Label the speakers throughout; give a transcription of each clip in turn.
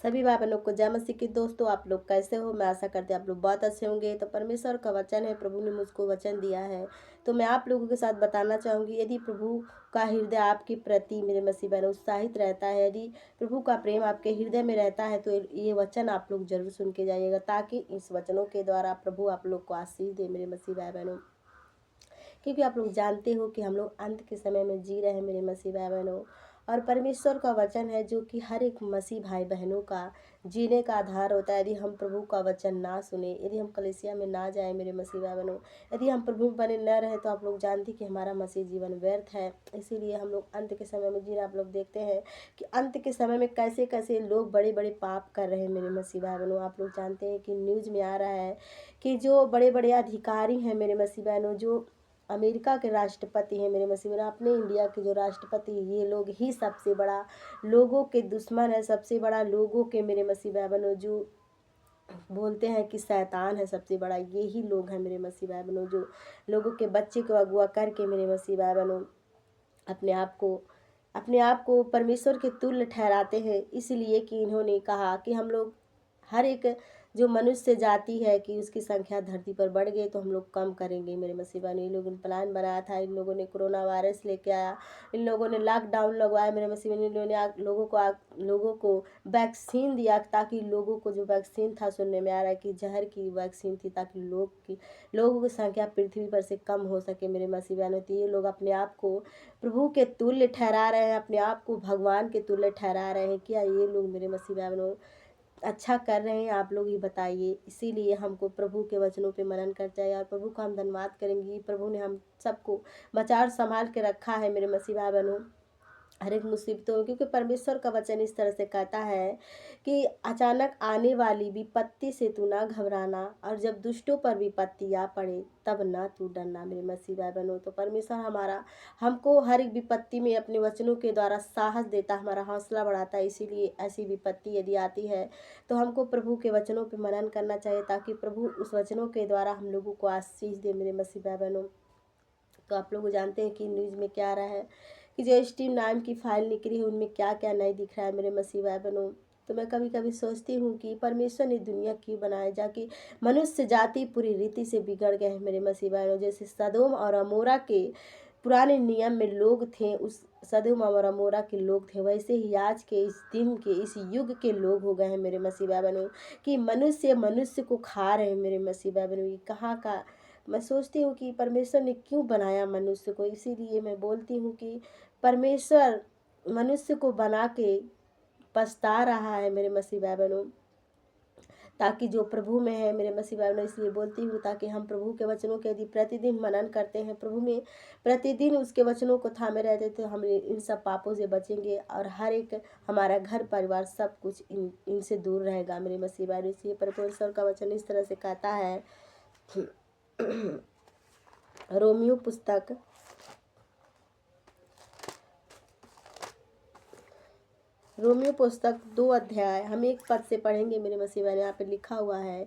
Speaker 1: सभी भाई बहनों को जय मसीह की। दोस्तों, आप लोग कैसे हो? मैं आशा करती हूँ आप लोग बहुत अच्छे होंगे। तो परमेश्वर का वचन है, प्रभु ने मुझको वचन दिया है, तो मैं आप लोगों के साथ बताना चाहूँगी। यदि प्रभु का हृदय आपके प्रति मेरे मसीह बहनों उत्साहित रहता है, यदि प्रभु का प्रेम आपके हृदय में रहता है, तो ये वचन आप लोग जरूर सुन के जाइएगा, ताकि इस वचनों के द्वारा प्रभु आप लोग को आशीष दे मेरे मसीह भाई बहनों। क्योंकि आप लोग जानते हो कि हम लोग अंत के समय में जी रहे हैं मेरे मसीह भाई बहनों, और परमेश्वर का वचन है जो कि हर एक मसीह भाई बहनों का जीने का आधार होता है। यदि हम प्रभु का वचन ना सुने, यदि हम कलीसिया में ना जाए मेरे मसीह भाई बहनों, यदि हम प्रभु बने न रहे, तो आप लोग जानते कि हमारा मसीह जीवन व्यर्थ है। इसीलिए हम लोग अंत के समय में जी रहे। आप लोग देखते हैं कि अंत के समय में कैसे कैसे लोग बड़े बड़े पाप कर रहे हैं मेरे मसीह भाई बहनों। आप लोग जानते हैं कि न्यूज़ में आ रहा है कि जो बड़े बड़े अधिकारी हैं मेरे मसीह बहनों, जो अमेरिका के राष्ट्रपति हैं मेरे मसीह बहनों, अपने इंडिया के जो राष्ट्रपति, ये लोग ही सबसे बड़ा लोगों के दुश्मन है, सबसे बड़ा लोगों के मेरे मसीह भाई बहनों जो बोलते हैं कि शैतान है सबसे बड़ा, ये ही लोग हैं मेरे मसीह भाई बहनों, जो लोगों के बच्चे को अगवा करके मेरे मसीह भाई बहनों अपने आप को परमेश्वर के तुल्य ठहराते हैं। इसलिए कि इन्होंने कहा कि हम लोग हर एक जो मनुष्य जाति है कि उसकी संख्या धरती पर बढ़ गई तो हम लोग कम करेंगे मेरे मसीबा ने। इन लोगों ने प्लान बनाया था, इन लोगों ने कोरोना वायरस लेके आया, इन लोगों ने लॉकडाउन लगवाया मेरे मसीबा ने। इन लोगों ने लोगों को वैक्सीन दिया, ताकि लोगों को जो वैक्सीन था, सुनने में आ रहा है कि जहर की वैक्सीन थी, ताकि लोगों की संख्या पृथ्वी पर से कम हो सके मेरे मसीबा ने। तो ये लोग अपने आप को प्रभु के तुल्य ठहरा रहे हैं, अपने आप को भगवान के तुल्य ठहरा रहे हैं। क्या ये लोग मेरे मसीह भाई बहनों अच्छा कर रहे हैं? आप लोग ही बताइए। इसीलिए हमको प्रभु के वचनों पे मनन करना चाहिए, और प्रभु का हम धन्यवाद करेंगे। प्रभु ने हम सबको बचा और संभाल के रखा है मेरे मसीह भाई बहनों हर एक मुसीबतों में, क्योंकि परमेश्वर का वचन इस तरह से कहता है कि अचानक आने वाली विपत्ति से तू ना घबराना, और जब दुष्टों पर विपत्ति आ पड़े तब ना तू डरना मेरे मसीह भाई बहनों। तो परमेश्वर हमारा हमको हर एक विपत्ति में अपने वचनों के द्वारा साहस देता, हमारा हौसला बढ़ाता है। इसीलिए ऐसी विपत्ति यदि आती है तो हमको प्रभु के वचनों पर मनन करना चाहिए, ताकि प्रभु उस वचनों के द्वारा हम लोगों को आशीष दे मेरे मसीह भाई बहनों। तो आप लोग जानते हैं कि न्यूज़ में क्या आ रहा है कि जो स्टीम नाम की फाइल निकली है, उनमें क्या क्या नहीं दिख रहा है मेरे मसीह भाई बहनों। तो मैं कभी कभी सोचती हूँ कि परमेश्वर ने दुनिया क्यों बनाया, जाकि मनुष्य जाति पूरी रीति से बिगड़ गए हैं मेरे मसीह भाई बहनों। जैसे सदोम और अमोरा के पुराने नियम में लोग थे, उस सदोम और अमोरा के लोग थे, वैसे ही आज के इस दिन के इस युग के लोग हो गए हैं मेरे मसीह भाई बहनों, कि मनुष्य मनुष्य को खा रहे हैं मेरे मसीह भाई बहनों। ये कहाँ का मैं सोचती हूँ कि परमेश्वर ने क्यों बनाया मनुष्य को। इसीलिए मैं बोलती हूँ कि परमेश्वर मनुष्य को बना के पछता रहा है मेरे मसीह भाई बहनों, ताकि जो प्रभु में है मेरे मसीह भाई बहनों। इसलिए बोलती हूँ ताकि हम प्रभु के वचनों के यदि प्रतिदिन मनन करते हैं, प्रभु में प्रतिदिन उसके वचनों को थामे रहते, तो हम इन सब पापों से बचेंगे, और हर एक हमारा घर परिवार सब कुछ इनसे दूर रहेगा मेरे मसीह भाई बहनों। इसलिए परमेश्वर का वचन इस तरह से कहता है रोमियो पुस्तक 2 अध्याय हम 1 पद से पढ़ेंगे मेरे मसीह भाई। यहाँ पे लिखा हुआ है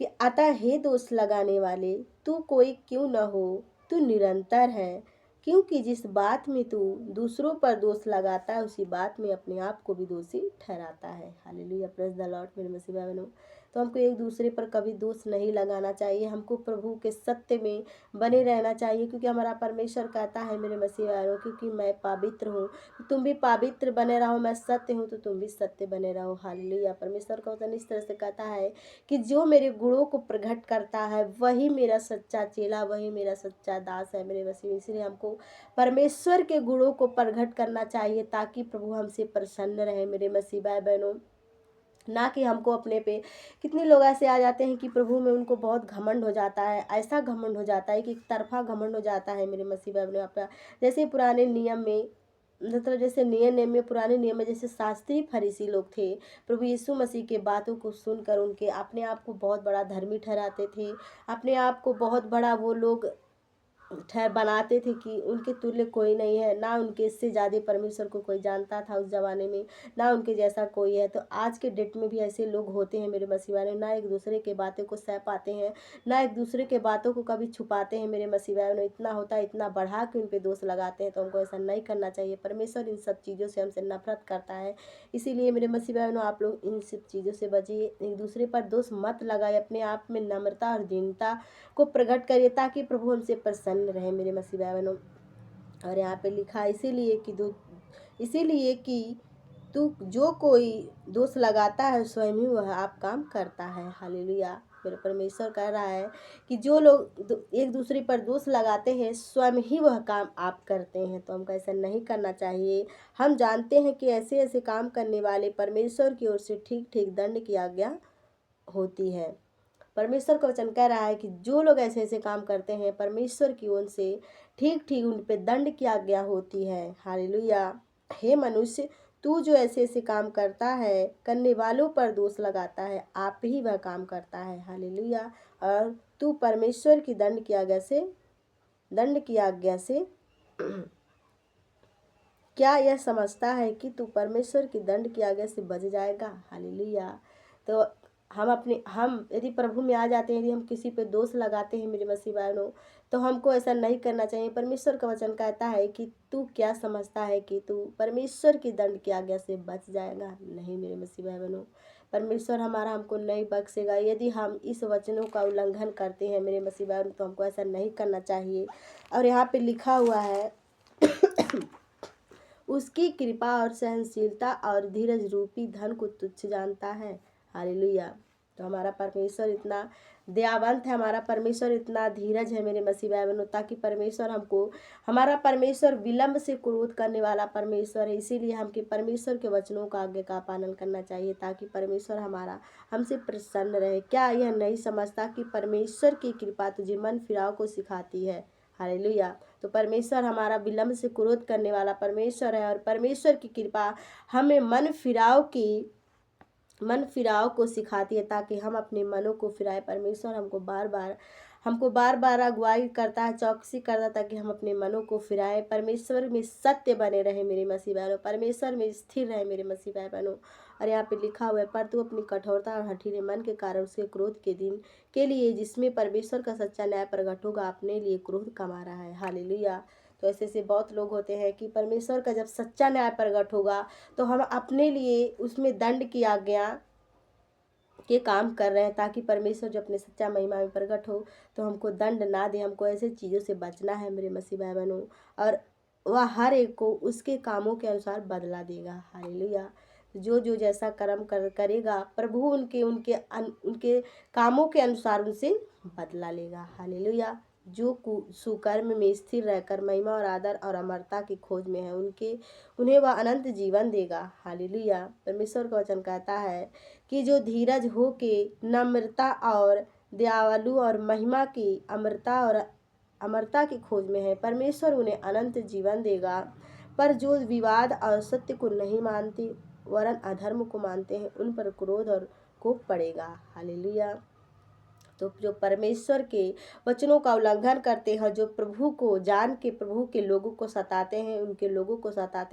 Speaker 1: कि अतः हे दोष लगाने वाले, तू कोई क्यों न हो, तू निरंतर है, क्योंकि जिस बात में तू दूसरों पर दोष लगाता है, उसी बात में अपने आप को भी दोषी ठहराता है। हालेलुया, प्रेज द लॉर्ड मेरे मसीह भाई बहनों। तो हमको एक दूसरे पर कभी दोष नहीं लगाना चाहिए, हमको प्रभु के सत्य में बने रहना चाहिए, क्योंकि हमारा परमेश्वर कहता है मेरे मसीह भाई बहनों, क्योंकि मैं पवित्र हूँ तो तुम भी पवित्र बने रहो, मैं सत्य हूँ तो तुम भी सत्य बने रहो। हालेलुया, परमेश्वर का वचन इस तरह से कहता है कि जो मेरे गुणों को प्रकट करता है वही मेरा सच्चा चेला, वही मेरा सच्चा दास है मेरे मसीह। इसलिए हमको परमेश्वर के गुणों को प्रकट करना चाहिए, ताकि प्रभु हमसे प्रसन्न रहे मेरे मसीह भाई बहनों। ना कि हमको अपने पे, कितने लोग ऐसे आ जाते हैं कि प्रभु में उनको बहुत घमंड हो जाता है, ऐसा घमंड हो जाता है कि एक तरफा घमंड हो जाता है मेरे मसीह भाई बहनों। आपका जैसे पुराने नियम में, मतलब जैसे नए नियम में, पुराने नियम में जैसे शास्त्री फरीसी लोग थे, प्रभु यीशु मसीह के बातों को सुनकर उनके अपने आप को बहुत बड़ा धर्मी ठहराते थे, अपने आप को बहुत बड़ा वो लोग ठहर बनाते थे कि उनके तुल्य कोई नहीं है, ना उनके इससे ज़्यादा परमेश्वर को कोई जानता था उस ज़माने में, ना उनके जैसा कोई है। तो आज के डेट में भी ऐसे लोग होते हैं मेरे मसीह भाई, ना एक दूसरे के बातों को सह पाते हैं, ना एक दूसरे के बातों को कभी छुपाते हैं मेरे मसीह भाई। इतना होता है, इतना बढ़ा के उन पे दोष लगाते हैं, तो हमको ऐसा नहीं करना चाहिए। परमेश्वर इन सब चीज़ों से हमसे नफरत करता है। इसीलिए मेरे मसीह भाइयों, आप लोग इन सब चीज़ों से बचिए, एक दूसरे पर दोष मत लगाए, अपने आप में नम्रता और दीनता को प्रकट करिए ताकि प्रभु हमसे प्रसन्न रहे मेरे मसीह भाई बहनों। और यहाँ पे लिखा है इसीलिए कि तू जो कोई दोष लगाता है स्वयं ही वह आप काम करता है। हालेलुया। मेरे परमेश्वर कह रहा है कि जो लोग एक दूसरे पर दोष लगाते हैं स्वयं ही वह काम आप करते हैं। तो हमको ऐसा नहीं करना चाहिए। हम जानते हैं कि ऐसे ऐसे काम करने वाले परमेश्वर की ओर से ठीक ठीक दंड की आज्ञा होती है। परमेश्वर का वचन कह रहा है कि जो लोग ऐसे ऐसे काम करते हैं परमेश्वर की ओर से ठीक ठीक उन पे दंड की आज्ञा होती है। हालेलुया। हे मनुष्य, तू जो ऐसे ऐसे काम करता है, करने वालों पर दोष लगाता है, आप ही वह काम करता है। हालेलुया। और तू परमेश्वर की दंड की आज्ञा से क्या यह समझता है कि तू परमेश्वर की दंड की आज्ञा से बच जाएगा। हालेलुया। तो हम यदि प्रभु में आ जाते हैं, यदि हम किसी पे दोष लगाते हैं मेरे मसीह भाइयों, तो हमको ऐसा नहीं करना चाहिए। परमेश्वर का वचन कहता है कि तू क्या समझता है कि तू परमेश्वर की दंड की आज्ञा से बच जाएगा। नहीं मेरे मसीह भाई बहनों, परमेश्वर हमारा हमको नहीं बख्शेगा यदि हम इस वचनों का उल्लंघन करते हैं मेरे मसीह भाई। तो हमको ऐसा नहीं करना चाहिए। और यहाँ पे लिखा हुआ है उसकी कृपा और सहनशीलता और धीरज रूपी धन को तुच्छ जानता है। हालेलुया। तो हमारा परमेश्वर इतना दयावंत है, हमारा परमेश्वर इतना धीरज है मेरे मसीह भाई बहनों, ताकि हमारा परमेश्वर विलंब से क्रोध करने वाला परमेश्वर है। इसीलिए हमके परमेश्वर के वचनों का आज्ञा का पालन करना चाहिए ताकि परमेश्वर हमारा हमसे प्रसन्न रहे। क्या यह नहीं समझता कि परमेश्वर की कृपा तुझे मन फिराव को सिखाती है। हालेलुया। तो परमेश्वर हमारा विलंब से क्रोध करने वाला परमेश्वर है, और परमेश्वर की कृपा हमें मन फिराव को सिखाती है ताकि हम अपने मनों को फिराए। परमेश्वर हमको बार बार अगुवाई करता है, चौकसी करता है ताकि हम अपने मनों को फिराए। परमेश्वर में सत्य बने रहे मेरे मसीह बहनों, परमेश्वर में स्थिर रहे मेरे मसीह भाई बहनों। और यहाँ पे लिखा हुआ है, पर तू अपनी कठोरता और हठीले मन के कारण उसके क्रोध के दिन के लिए जिसमें परमेश्वर का सच्चा न्याय प्रकट होगा अपने लिए क्रोध कमा रहा है। हालेलुया। तो ऐसे ऐसे बहुत लोग होते हैं कि परमेश्वर का जब सच्चा न्याय प्रकट होगा तो हम अपने लिए उसमें दंड की आज्ञा के काम कर रहे हैं, ताकि परमेश्वर जो अपने सच्चा महिमा में प्रकट हो तो हमको दंड ना दे। हमको ऐसे चीज़ों से बचना है मेरे मसीह भाई बहनों, और वह हर एक को उसके कामों के अनुसार बदला देगा। हालेलुया। जो जो जैसा कर्म करेगा प्रभु उनके कामों के अनुसार उनसे बदला लेगा। हालेलुया। जो सुकर्म में स्थिर रहकर महिमा और आदर और अमरता की खोज में है उन्हें वह अनंत जीवन देगा। हालेलुया। परमेश्वर का वचन कहता है कि जो धीरज हो के नम्रता और दयालु और महिमा की अमरता की खोज में है, परमेश्वर उन्हें अनंत जीवन देगा। पर जो विवाद और सत्य को नहीं मानते वरन अधर्म को मानते हैं उन पर क्रोध और कोप पड़ेगा। हालेलुया। तो जो परमेश्वर के वचनों का उल्लंघन करते हैं, जो प्रभु को जान के प्रभु के लोगों को सताते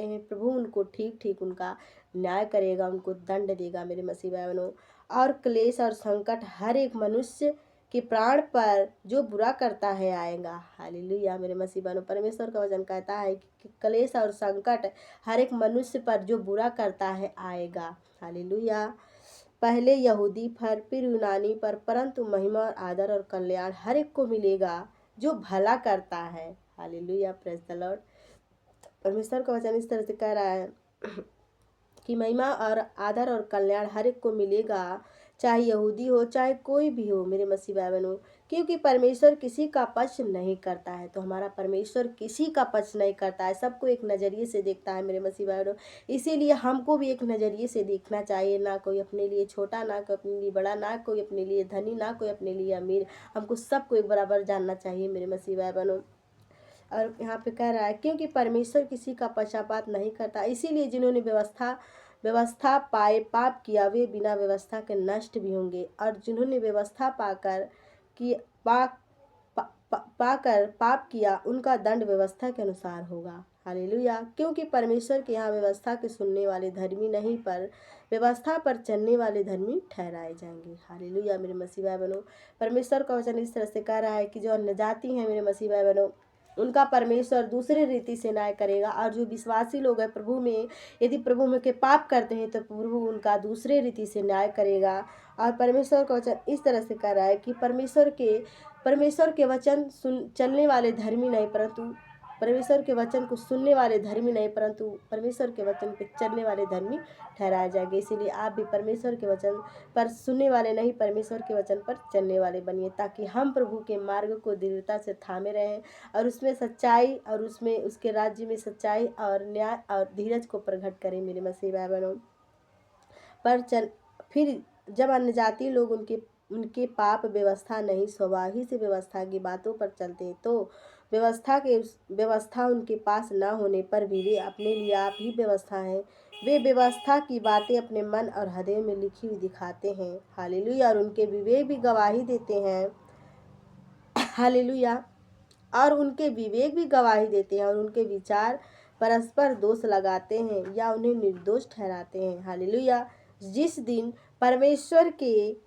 Speaker 1: हैं, प्रभु उनको ठीक ठीक उनका न्याय करेगा, उनको दंड देगा मेरे मसीह भाई बहनों। और क्लेश और संकट हर एक मनुष्य के प्राण पर जो बुरा करता है आएगा। हालेलुया। मेरे मसीह बहनों, परमेश्वर का वचन कहता है कि क्लेश और संकट हर एक मनुष्य पर जो बुरा करता है आएगा। हालेलुया। पहले यहूदी पर फिर यूनानी पर, परंतु महिमा और आदर और कल्याण हर एक को मिलेगा जो भला करता है। हालेलुया। Praise the Lord. परमेश्वर का वचन इस तरह से कह रहा है कि महिमा और आदर और कल्याण हर एक को मिलेगा, चाहे यहूदी हो चाहे कोई भी हो मेरे मसीह भाई बहनों, क्योंकि परमेश्वर किसी का पक्ष नहीं करता है। तो हमारा परमेश्वर किसी का पक्ष नहीं करता है, सबको एक नज़रिए से देखता है मेरे मसीह भाई बहनों। इसीलिए हमको भी एक नज़रिए से देखना चाहिए, ना कोई अपने लिए छोटा, ना कोई अपने लिए बड़ा, ना कोई अपने लिए धनी, ना कोई अपने लिए अमीर। हमको सबको एक बराबर जानना चाहिए मेरे मसीह भाई बहनों। और यहाँ पे कह रहा है क्योंकि परमेश्वर किसी का पक्षपात नहीं करता, इसीलिए जिन्होंने व्यवस्था पाए पाप किया वे बिना व्यवस्था के नष्ट भी होंगे, और जिन्होंने व्यवस्था पाकर कि पाकर पाप किया उनका दंड व्यवस्था के अनुसार होगा। हालेलुया। क्योंकि परमेश्वर के यहाँ व्यवस्था के सुनने वाले धर्मी नहीं, पर व्यवस्था पर चलने वाले धर्मी ठहराए जाएंगे। हालेलुया। मेरे मसीह भाई बहनों, परमेश्वर का वचन इस तरह से कह रहा है कि जो अन्य जाति हैं मेरे मसीह भाई बहनों, उनका परमेश्वर दूसरे रीति से न्याय करेगा, और जो विश्वासी लोग हैं प्रभु में, यदि प्रभु में के पाप करते हैं तो प्रभु उनका दूसरे रीति से न्याय करेगा। और परमेश्वर का वचन इस तरह से कह रहा है कि परमेश्वर के वचन चलने वाले धर्मी नहीं, परंतु परमेश्वर के वचन को सुनने वाले धर्मी नहीं, परंतु परमेश्वर के वचन पे चलने वाले धर्मी ठहराए जाएंगे। इसीलिए आप भी परमेश्वर के वचन पर सुनने वाले नहीं, परमेश्वर के वचन पर चलने वाले बनिए, ताकि हम प्रभु के मार्ग को दृढ़ता से थामे रहें और उसमें सच्चाई और उसमें उसके राज्य में सच्चाई और न्याय और धीरज को प्रकट करें। मेरे मसीह भाई बहनों, फिर जब अन्य जाति लोग उनके पाप व्यवस्था नहीं, स्वभाव ही से व्यवस्था की बातों पर चलते हैं, तो व्यवस्था उनके पास न होने पर भी वे अपने लिए आप ही व्यवस्था हैं। वे व्यवस्था की बातें अपने मन और हृदय में लिखी हुई दिखाते हैं। हालेलुया। और उनके विवेक भी गवाही देते हैं। हालेलुया। और उनके विवेक भी गवाही देते हैं, और उनके विचार परस्पर दोष लगाते हैं या उन्हें निर्दोष ठहराते हैं। हालेलुया। जिस दिन परमेश्वर के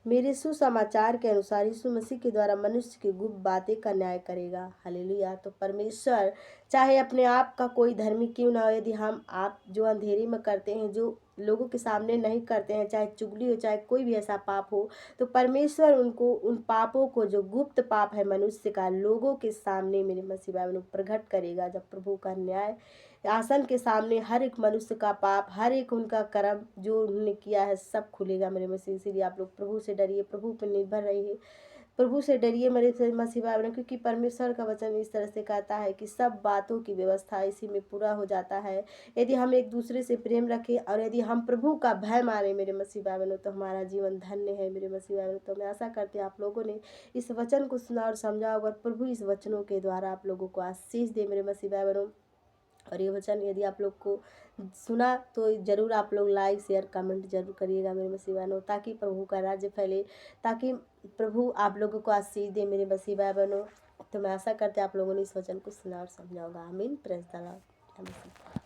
Speaker 1: मेरे सुसमाचार के अनुसार यीशु मसीह के द्वारा मनुष्य की गुप्त बातें का न्याय करेगा। हालेलुया। तो परमेश्वर चाहे अपने आप का कोई धर्मी क्यों ना हो, यदि आप जो अंधेरे में करते हैं, जो लोगों के सामने नहीं करते हैं, चाहे चुगली हो, चाहे कोई भी ऐसा पाप हो, तो परमेश्वर उनको उन पापों को, जो गुप्त पाप है मनुष्य का, लोगों के सामने मेरे मसीह भाई बहनों प्रकट करेगा। जब प्रभु का न्याय आसन के सामने हर एक मनुष्य का पाप, हर एक उनका कर्म जो उन्होंने किया है, सब खुलेगा मेरे मसीह। इसीलिए आप लोग प्रभु से डरिए, प्रभु पर निर्भर रहिए, प्रभु से डरिए मेरे मसीह भाई बहनों, क्योंकि परमेश्वर का वचन इस तरह से कहता है कि सब बातों की व्यवस्था इसी में पूरा हो जाता है। यदि हम एक दूसरे से प्रेम रखें और यदि हम प्रभु का भय माने मेरे मसीह भाई बहनों, तो हमारा जीवन धन्य है मेरे मसीह भाई बहनों। तो मैं आशा करती हूँ आप लोगों ने इस वचन को सुना और समझा होगा। प्रभु इस वचनों के द्वारा आप लोगों को आशीष दे मेरे मसीह भाई बहनों। और ये वचन यदि आप लोग को सुना तो ज़रूर आप लोग लाइक शेयर कमेंट जरूर करिएगा मेरे मसीह बहनों, ताकि प्रभु का राज्य फैले, ताकि प्रभु आप लोगों को आशीष दे मेरे मसीह भाई बहनों। तो मैं आशा करते हैं आप लोगों ने इस वचन को सुना और समझा होगा। आमीन। Praise the Lord.